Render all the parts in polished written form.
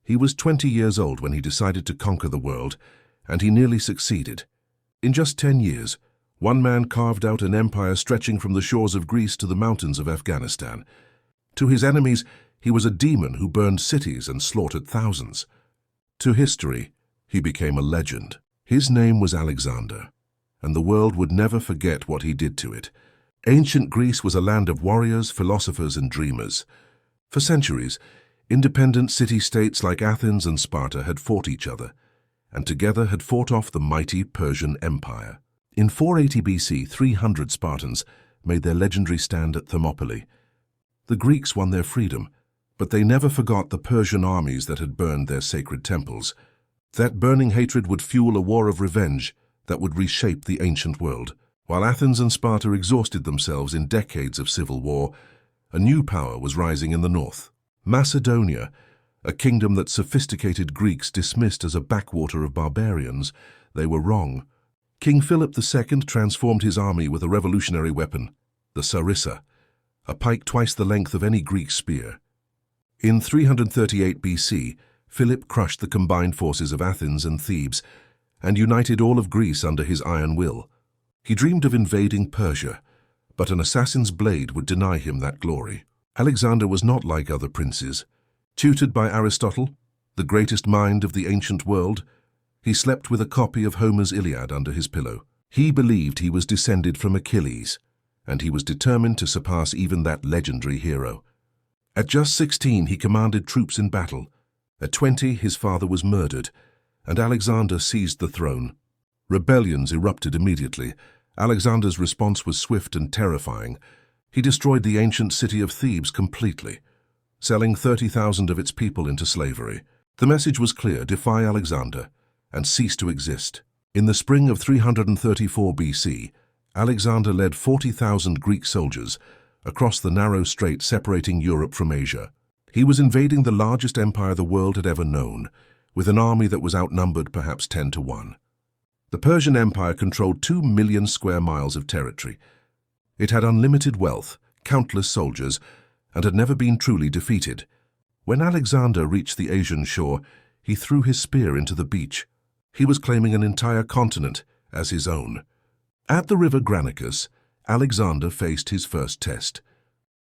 He was 20 years old when he decided to conquer the world, and he nearly succeeded. In just 10 years, one man carved out an empire stretching from the shores of Greece to the mountains of Afghanistan. To his enemies, he was a demon who burned cities and slaughtered thousands. To history, he became a legend. His name was Alexander, and the world would never forget what he did to it. Ancient Greece was a land of warriors, philosophers, and dreamers. For centuries, independent city-states like Athens and Sparta had fought each other, and together had fought off the mighty Persian Empire. In 480 BC, 300 Spartans made their legendary stand at Thermopylae. The Greeks won their freedom, but they never forgot the Persian armies that had burned their sacred temples. That burning hatred would fuel a war of revenge that would reshape the ancient world. While Athens and Sparta exhausted themselves in decades of civil war, a new power was rising in the north. Macedonia, a kingdom that sophisticated Greeks dismissed as a backwater of barbarians. They were wrong. King Philip II transformed his army with a revolutionary weapon, the sarissa, a pike twice the length of any Greek spear. In 338 BC, Philip crushed the combined forces of Athens and Thebes and united all of Greece under his iron will. He dreamed of invading Persia, but an assassin's blade would deny him that glory. Alexander was not like other princes. Tutored by Aristotle, the greatest mind of the ancient world, he slept with a copy of Homer's Iliad under his pillow. He believed he was descended from Achilles, and he was determined to surpass even that legendary hero. At just 16, he commanded troops in battle. At 20, his father was murdered, and Alexander seized the throne. Rebellions erupted immediately. Alexander's response was swift and terrifying. He destroyed the ancient city of Thebes completely, selling 30,000 of its people into slavery. The message was clear: defy Alexander and cease to exist. In the spring of 334 BC, Alexander led 40,000 Greek soldiers across the narrow strait separating Europe from Asia. He was invading the largest empire the world had ever known, with an army that was outnumbered perhaps 10 to 1. The Persian Empire controlled 2 million square miles of territory. It had unlimited wealth, countless soldiers, and had never been truly defeated. When Alexander reached the Asian shore, he threw his spear into the beach. He was claiming an entire continent as his own. At the river Granicus, Alexander faced his first test.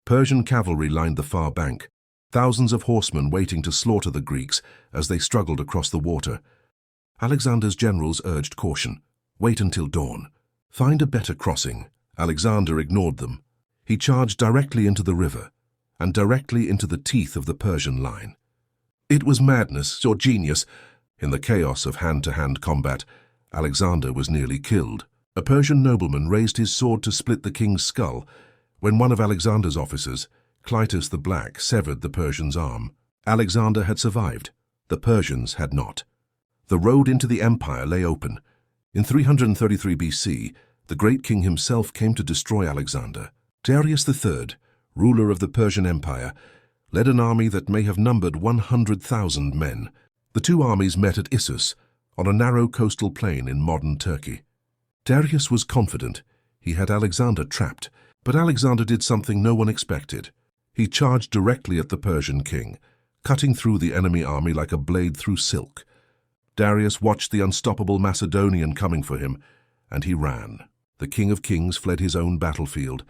Persian cavalry lined the far bank, thousands of horsemen waiting to slaughter the Greeks as they struggled across the water. Alexander's generals urged caution. Wait until dawn. Find a better crossing. Alexander ignored them. He charged directly into the river, and directly into the teeth of the Persian line. It was madness or genius. In the chaos of hand-to-hand combat, Alexander was nearly killed. A Persian nobleman raised his sword to split the king's skull when one of Alexander's officers, Clytus the Black, severed the Persian's arm. Alexander had survived. The Persians had not. The road into the empire lay open. In 333 BC, the great king himself came to destroy Alexander. Darius III, ruler of the Persian Empire, led an army that may have numbered 100,000 men. The two armies met at Issus, on a narrow coastal plain in modern Turkey. Darius was confident he had Alexander trapped, but Alexander did something no one expected. He charged directly at the Persian king, cutting through the enemy army like a blade through silk. Darius watched the unstoppable Macedonian coming for him, and he ran. The King of Kings fled his own battlefield,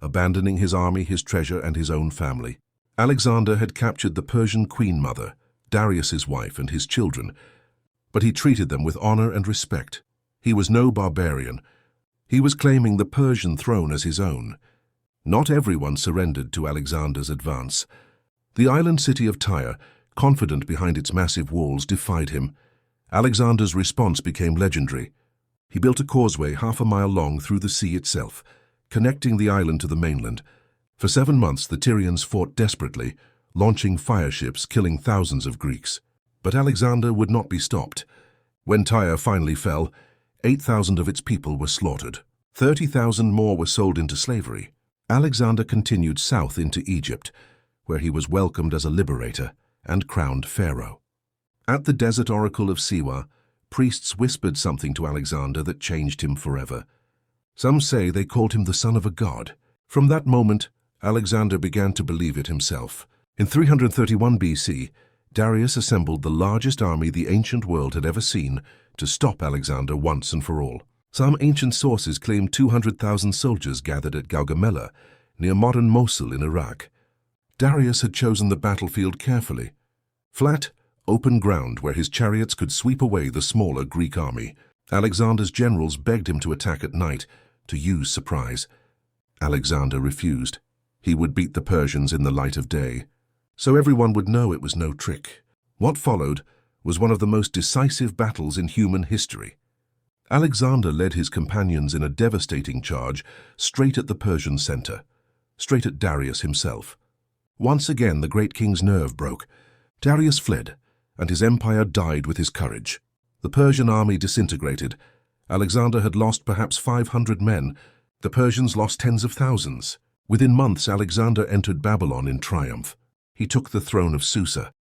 abandoning his army, his treasure, and his own family. Alexander had captured the Persian queen mother, Darius's wife, and his children, but he treated them with honor and respect. He was no barbarian. He was claiming the Persian throne as his own. Not everyone surrendered to Alexander's advance. The island city of Tyre, confident behind its massive walls, defied him. Alexander's response became legendary. He built a causeway half a mile long through the sea itself, connecting the island to the mainland. For 7 months, the Tyrians fought desperately, launching fire ships, killing thousands of Greeks. But Alexander would not be stopped. When Tyre finally fell, 8,000 of its people were slaughtered. 30,000 more were sold into slavery. Alexander continued south into Egypt, where he was welcomed as a liberator and crowned pharaoh. At the desert oracle of Siwa, priests whispered something to Alexander that changed him forever. Some say they called him the son of a god. From that moment, Alexander began to believe it himself. In 331 BC, Darius assembled the largest army the ancient world had ever seen to stop Alexander once and for all. Some ancient sources claim 200,000 soldiers gathered at Gaugamela, near modern Mosul in Iraq. Darius had chosen the battlefield carefully. Flat, open ground where his chariots could sweep away the smaller Greek army. Alexander's generals begged him to attack at night, to use surprise. Alexander refused. He would beat the Persians in the light of day, so everyone would know it was no trick. What followed was one of the most decisive battles in human history. Alexander led his companions in a devastating charge straight at the Persian center, straight at Darius himself. Once again the great king's nerve broke. Darius fled, and his empire died with his courage. The Persian army disintegrated. Alexander had lost perhaps 500 men. The Persians lost tens of thousands. Within months, Alexander entered Babylon in triumph. He took the throne of Susa.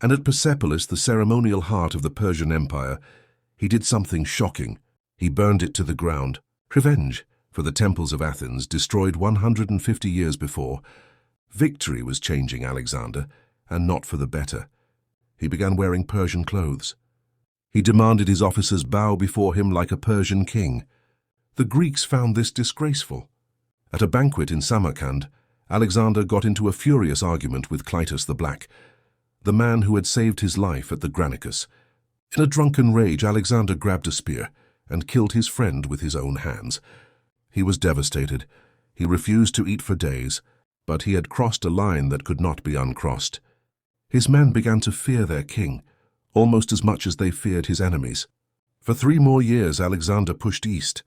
And at Persepolis, the ceremonial heart of the Persian Empire, he did something shocking. He burned it to the ground. Revenge for the temples of Athens, destroyed 150 years before. Victory was changing Alexander, and not for the better. He began wearing Persian clothes. He demanded his officers bow before him like a Persian king. The Greeks found this disgraceful. At a banquet in Samarkand, Alexander got into a furious argument with Clytus the Black, the man who had saved his life at the Granicus. In a drunken rage, Alexander grabbed a spear and killed his friend with his own hands. He was devastated. He refused to eat for days, but he had crossed a line that could not be uncrossed. His men began to fear their king, almost as much as they feared his enemies. For 3 more years, Alexander pushed east,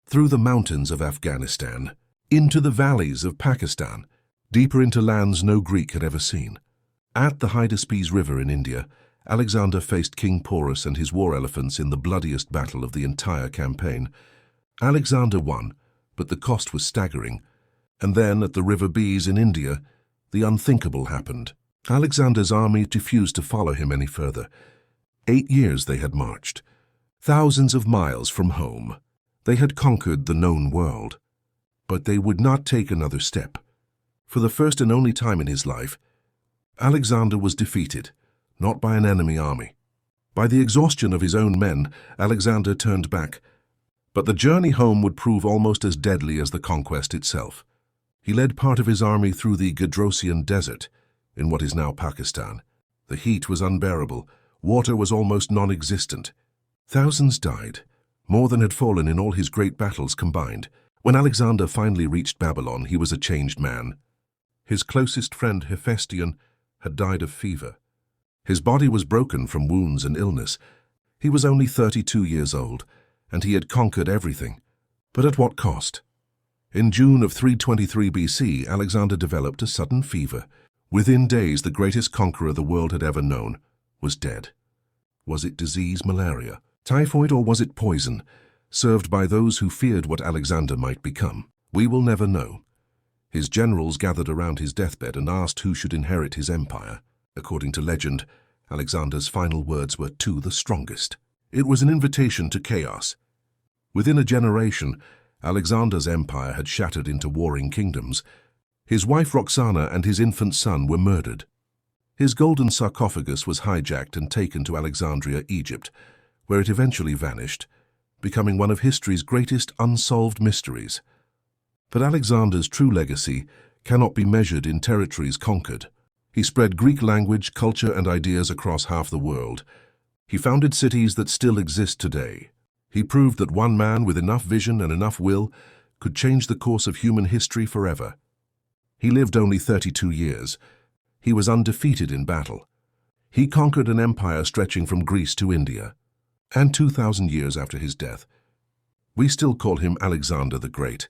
through the mountains of Afghanistan, into the valleys of Pakistan, deeper into lands no Greek had ever seen. At the Hydaspes River in India, Alexander faced King Porus and his war elephants in the bloodiest battle of the entire campaign. Alexander won, but the cost was staggering. And then, at the River Bees in India, the unthinkable happened. Alexander's army refused to follow him any further. 8 years they had marched, thousands of miles from home. They had conquered the known world. But they would not take another step. For the first and only time in his life, Alexander was defeated, not by an enemy army. By the exhaustion of his own men, Alexander turned back. But the journey home would prove almost as deadly as the conquest itself. He led part of his army through the Gadrosian Desert, in what is now Pakistan. The heat was unbearable. Water was almost non-existent. Thousands died, more than had fallen in all his great battles combined. When Alexander finally reached Babylon, he was a changed man. His closest friend, Hephaestion, had died of fever. His body was broken from wounds and illness. He was only 32 years old, and he had conquered everything. But at what cost? In June of 323 BC, Alexander developed a sudden fever. Within days, the greatest conqueror the world had ever known was dead. Was it disease, malaria, typhoid, or was it poison, served by those who feared what Alexander might become? We will never know. His generals gathered around his deathbed and asked who should inherit his empire. According to legend, Alexander's final words were, "To the strongest." It was an invitation to chaos. Within a generation, Alexander's empire had shattered into warring kingdoms. His wife Roxana and his infant son were murdered. His golden sarcophagus was hijacked and taken to Alexandria, Egypt, where it eventually vanished, becoming one of history's greatest unsolved mysteries. But Alexander's true legacy cannot be measured in territories conquered. He spread Greek language, culture, and ideas across half the world. He founded cities that still exist today. He proved that one man with enough vision and enough will could change the course of human history forever. He lived only 32 years. He was undefeated in battle. He conquered an empire stretching from Greece to India. And 2,000 years after his death, we still call him Alexander the Great.